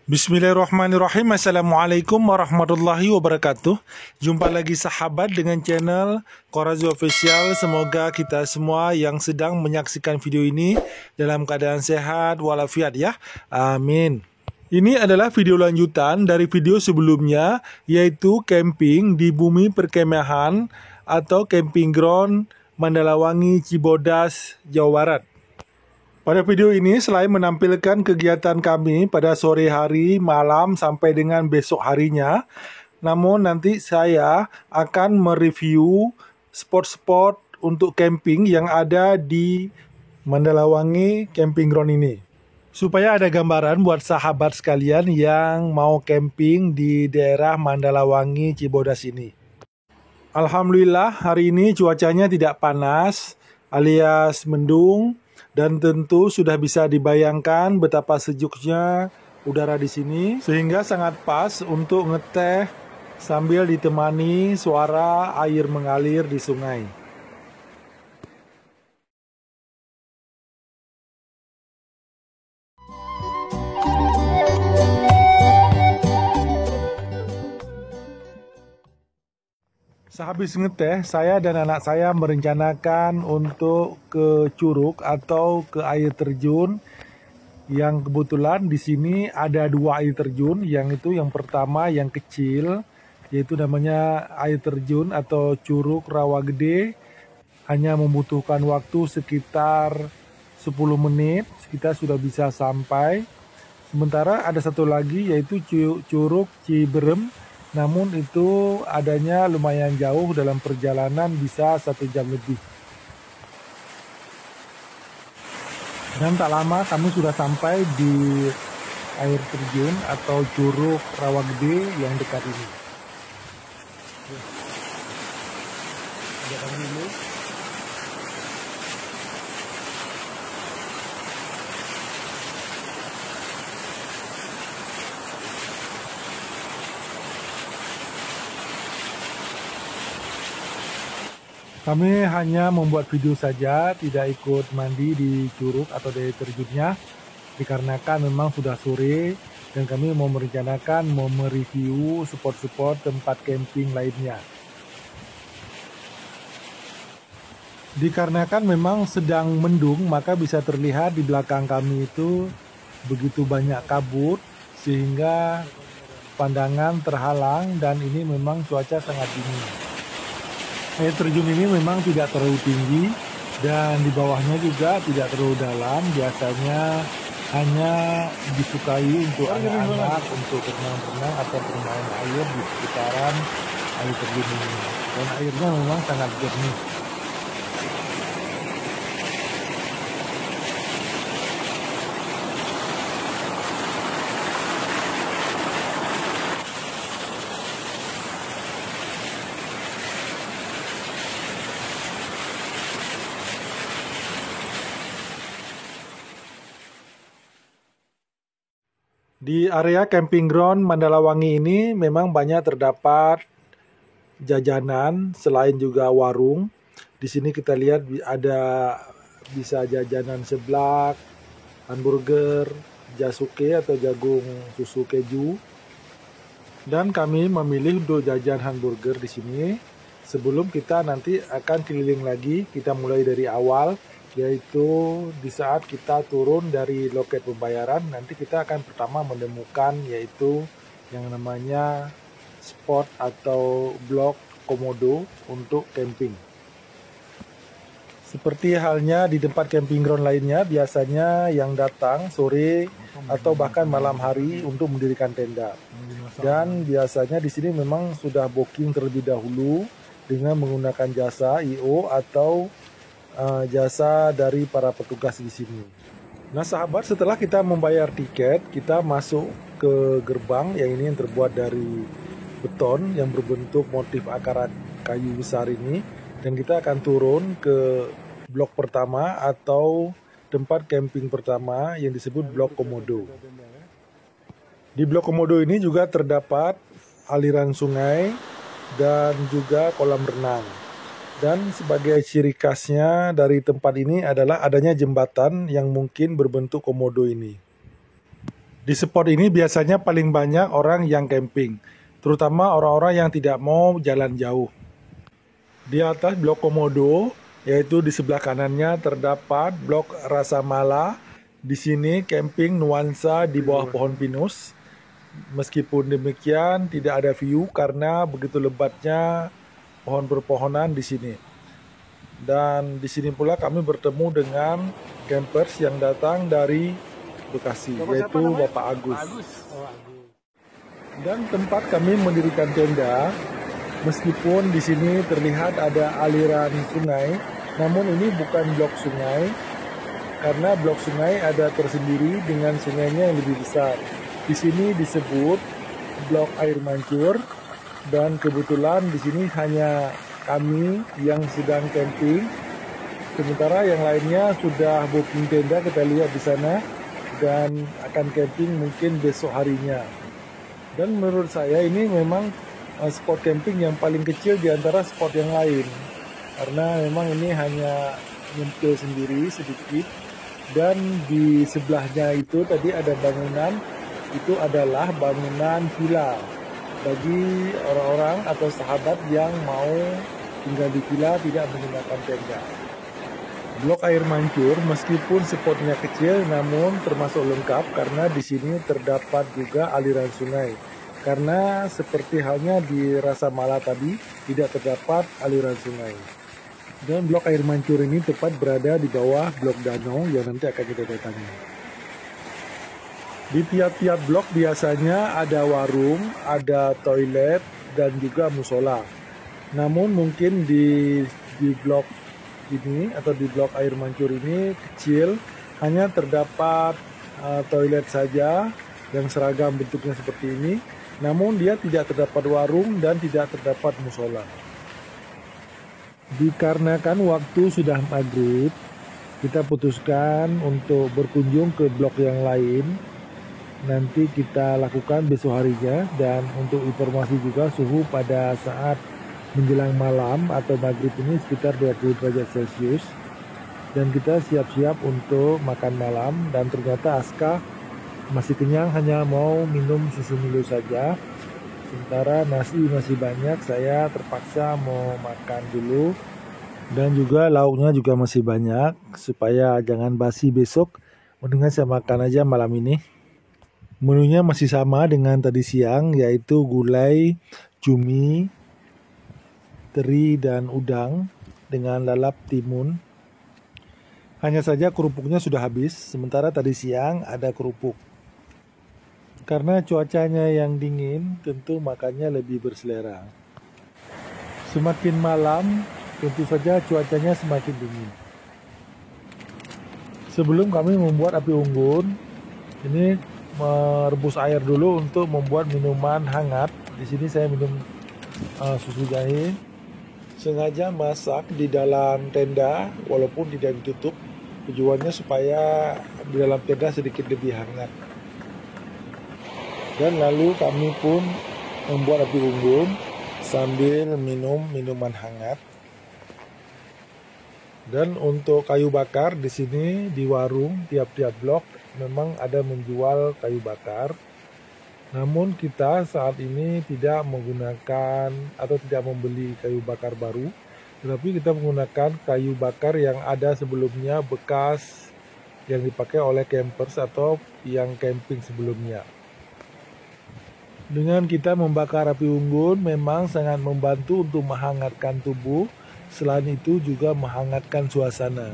Bismillahirrahmanirrahim. Assalamualaikum warahmatullahi wabarakatuh. Jumpa lagi sahabat dengan channel Qorazi Official. Semoga kita semua yang sedang menyaksikan video ini dalam keadaan sehat walafiat ya. Amin. Ini adalah video lanjutan dari video sebelumnya, yaitu camping di bumi perkemahan atau camping ground Mandalawangi, Cibodas, Jawa Barat. Pada video ini, selain menampilkan kegiatan kami pada sore hari, malam, sampai dengan besok harinya, namun nanti saya akan mereview spot-spot untuk camping yang ada di Mandalawangi Camping Ground ini. Supaya ada gambaran buat sahabat sekalian yang mau camping di daerah Mandalawangi, Cibodas ini. Alhamdulillah, hari ini cuacanya tidak panas alias mendung. Dan tentu sudah bisa dibayangkan betapa sejuknya udara di sini, sehingga sangat pas untuk ngeteh sambil ditemani suara air mengalir di sungai. Sehabis ngeteh, saya dan anak saya merencanakan untuk ke curug atau ke air terjun. Yang kebetulan di sini ada dua air terjun, yang pertama yang kecil, yaitu namanya air terjun atau Curug Rawa Gede. Hanya membutuhkan waktu sekitar 10 menit, kita sudah bisa sampai. Sementara ada satu lagi yaitu Curug Ciberem. Namun itu adanya lumayan jauh, dalam perjalanan bisa 1 jam lebih. Dan tak lama kami sudah sampai di air terjun atau Curug Rawa Gede yang dekat ini. Kami hanya membuat video saja, tidak ikut mandi di curug atau di terjunnya, dikarenakan memang sudah sore dan kami mau merencanakan mereview spot-spot tempat camping lainnya. Dikarenakan memang sedang mendung, maka bisa terlihat di belakang kami itu begitu banyak kabut sehingga pandangan terhalang, dan ini memang cuaca sangat dingin. Air terjun ini memang tidak terlalu tinggi dan di bawahnya juga tidak terlalu dalam. Biasanya hanya disukai untuk anak-anak untuk berenang-berenang atau bermain air di sekitaran air terjun ini. Dan airnya memang sangat jernih. Di area camping ground Mandalawangi ini memang banyak terdapat jajanan selain juga warung. Di sini kita lihat ada bisa jajanan seblak, hamburger, jasuke atau jagung susu keju. Dan kami memilih untuk jajan hamburger di sini. Sebelum kita nanti akan keliling lagi, kita mulai dari awal. Yaitu di saat kita turun dari loket pembayaran, nanti kita akan pertama menemukan yaitu yang namanya spot atau blok komodo untuk camping. Seperti halnya di tempat camping ground lainnya, biasanya yang datang sore atau bahkan malam hari untuk mendirikan tenda. Dan biasanya di sini memang sudah booking terlebih dahulu dengan menggunakan jasa I.O. atau jasa dari para petugas di sini. Nah sahabat, setelah kita membayar tiket, kita masuk ke gerbang yang ini yang terbuat dari beton yang berbentuk motif akar kayu besar ini, dan kita akan turun ke blok pertama atau tempat camping pertama yang disebut blok komodo. Di blok komodo ini juga terdapat aliran sungai dan juga kolam renang. Dan sebagai ciri khasnya dari tempat ini adalah adanya jembatan yang mungkin berbentuk komodo ini. Di spot ini biasanya paling banyak orang yang camping, terutama orang-orang yang tidak mau jalan jauh. Di atas blok Komodo, yaitu di sebelah kanannya terdapat blok Rasa Mala. Di sini camping nuansa di bawah pohon pinus. Meskipun demikian tidak ada view karena begitu lebatnya pohon berpohonan di sini. Dan di sini pula kami bertemu dengan campers yang datang dari Bekasi, yaitu Bapak Agus. Dan tempat kami mendirikan tenda, meskipun di sini terlihat ada aliran sungai, namun ini bukan blok sungai, karena blok sungai ada tersendiri dengan sungainya yang lebih besar. Di sini disebut blok air mancur, dan kebetulan di sini hanya kami yang sedang camping, sementara yang lainnya sudah booking tenda, kita lihat di sana, dan akan camping mungkin besok harinya. Dan menurut saya ini memang spot camping yang paling kecil di antara spot yang lain, karena memang ini hanya nyempil sendiri sedikit, dan di sebelahnya itu tadi ada bangunan, itu adalah bangunan villa bagi orang-orang atau sahabat yang mau tinggal di villa tidak menggunakan tenda. Blok air mancur meskipun spotnya kecil namun termasuk lengkap karena di sini terdapat juga aliran sungai. Karena seperti halnya di Rasa Mala tadi tidak terdapat aliran sungai. Dan blok air mancur ini tepat berada di bawah blok danau yang nanti akan kita datangi. Di tiap-tiap blok biasanya ada warung, ada toilet, dan juga musola. Namun mungkin di blok ini atau di blok air mancur ini kecil, hanya terdapat toilet saja yang seragam bentuknya seperti ini. Namun dia tidak terdapat warung dan tidak terdapat musola. Dikarenakan waktu sudah maghrib, kita putuskan untuk berkunjung ke blok yang lain. Nanti kita lakukan besok harinya, dan untuk informasi juga suhu pada saat menjelang malam atau maghrib ini sekitar 20 derajat Celcius, dan kita siap-siap untuk makan malam. Dan ternyata Aska masih kenyang, hanya mau minum susu Milo saja, sementara nasi masih banyak. Saya terpaksa mau makan dulu, dan juga lauknya juga masih banyak supaya jangan basi besok, mendingan saya makan aja malam ini. Menunya masih sama dengan tadi siang, yaitu gulai, cumi, teri, dan udang dengan lalap timun. Hanya saja kerupuknya sudah habis, sementara tadi siang ada kerupuk. Karena cuacanya yang dingin, tentu makannya lebih berselera. Semakin malam, tentu saja cuacanya semakin dingin. Sebelum kami membuat api unggun, ini merebus air dulu untuk membuat minuman hangat. Di sini saya minum susu jahe. Sengaja masak di dalam tenda walaupun tidak ditutup. Tujuannya supaya di dalam tenda sedikit lebih hangat. Dan lalu kami pun membuat api unggun sambil minum minuman hangat. Dan untuk kayu bakar di sini di warung tiap-tiap blok memang ada menjual kayu bakar. Namun kita saat ini tidak menggunakan atau tidak membeli kayu bakar baru, tetapi kita menggunakan kayu bakar yang ada sebelumnya, bekas yang dipakai oleh campers atau yang camping sebelumnya. Dengan kita membakar api unggun memang sangat membantu untuk menghangatkan tubuh, selain itu juga menghangatkan suasana.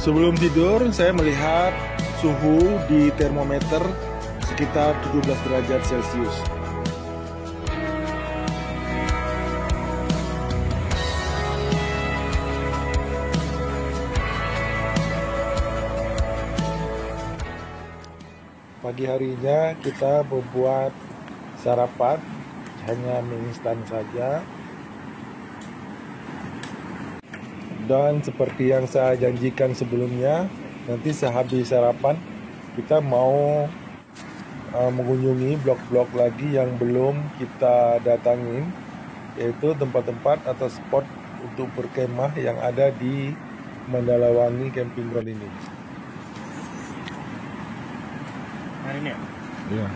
Sebelum tidur, saya melihat suhu di termometer sekitar 17 derajat Celcius. Pagi harinya kita membuat sarapan hanya mie instan saja. Dan seperti yang saya janjikan sebelumnya, nanti sehabis sarapan kita mau mengunjungi blok-blok lagi yang belum kita datangin, yaitu tempat-tempat atau spot untuk berkemah yang ada di Mandalawangi Camping Ground ini. Nah ini ya? Iya.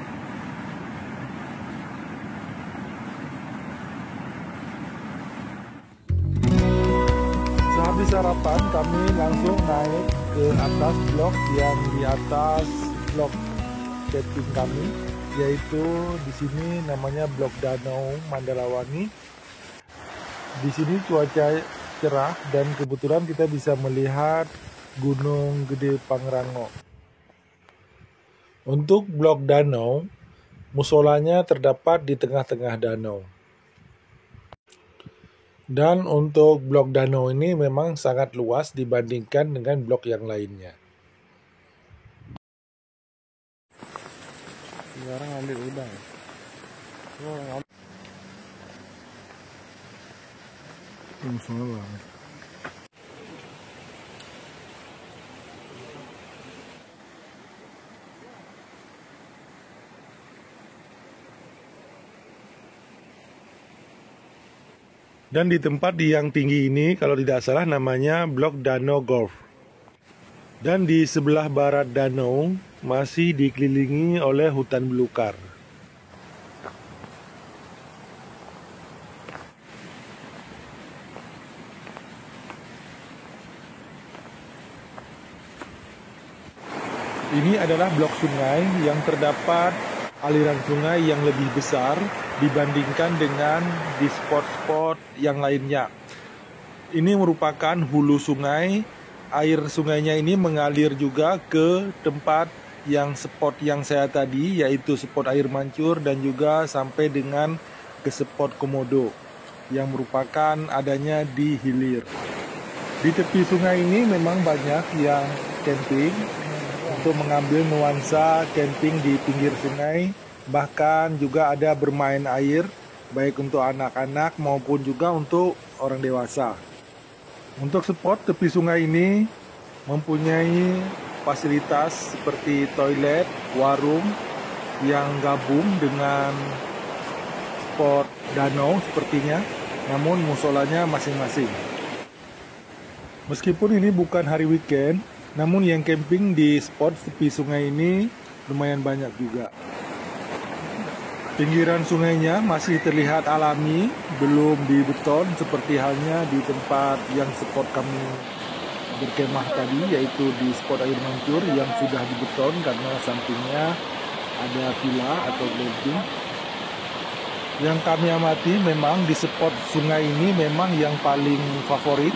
Sehabis sarapan kami langsung naik ke atas blok yang di atas blok camping kami, yaitu di sini namanya Blok Danau Mandalawangi. Di sini cuaca cerah dan kebetulan kita bisa melihat Gunung Gede Pangrango. Untuk blok danau, musolanya terdapat di tengah-tengah danau. Dan untuk blok danau ini memang sangat luas dibandingkan dengan blok yang lainnya. Sekarang ambil udang. Musola. Dan di tempat yang tinggi ini, kalau tidak salah namanya Blok Danau Golf. Dan di sebelah barat danau masih dikelilingi oleh hutan belukar. Ini adalah blok sungai yang terdapat aliran sungai yang lebih besar dibandingkan dengan di spot-spot yang lainnya. Ini merupakan hulu sungai. Air sungainya ini mengalir juga ke tempat yang spot yang saya tadi, yaitu spot air mancur dan juga sampai dengan ke spot komodo yang merupakan adanya di hilir. Di tepi sungai ini memang banyak yang camping untuk mengambil nuansa camping di pinggir sungai. Bahkan juga ada bermain air, baik untuk anak-anak maupun juga untuk orang dewasa. Untuk spot tepi sungai ini mempunyai fasilitas seperti toilet, warung yang gabung dengan spot danau sepertinya, namun musolanya masing-masing. Meskipun ini bukan hari weekend, namun yang camping di spot tepi sungai ini lumayan banyak juga. Pinggiran sungainya masih terlihat alami, belum dibeton seperti halnya di tempat yang spot kami berkemah tadi, yaitu di spot air mancur yang sudah dibeton karena sampingnya ada villa atau glamping. Yang kami amati memang di spot sungai ini memang yang paling favorit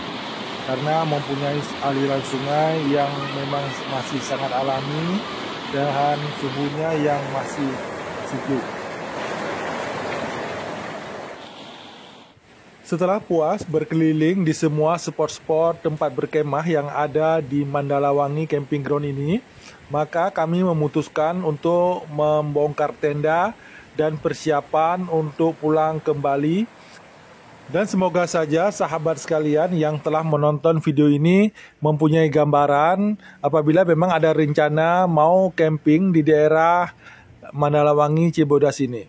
karena mempunyai aliran sungai yang memang masih sangat alami dan suhunya yang masih sejuk. Setelah puas berkeliling di semua spot-spot tempat berkemah yang ada di Mandalawangi Camping Ground ini, maka kami memutuskan untuk membongkar tenda dan persiapan untuk pulang kembali. Dan semoga saja sahabat sekalian yang telah menonton video ini mempunyai gambaran apabila memang ada rencana mau camping di daerah Mandalawangi Cibodas ini.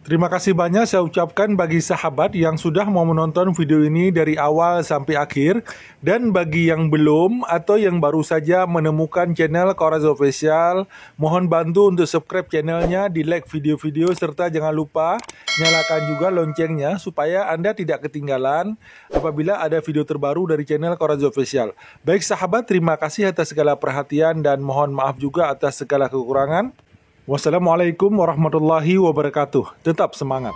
Terima kasih banyak saya ucapkan bagi sahabat yang sudah mau menonton video ini dari awal sampai akhir. Dan bagi yang belum atau yang baru saja menemukan channel Koraz Official, mohon bantu untuk subscribe channelnya, di like video-video, serta jangan lupa nyalakan juga loncengnya supaya Anda tidak ketinggalan apabila ada video terbaru dari channel Koraz Official. Baik sahabat, terima kasih atas segala perhatian dan mohon maaf juga atas segala kekurangan. Wassalamualaikum warahmatullahi wabarakatuh. Tetap semangat.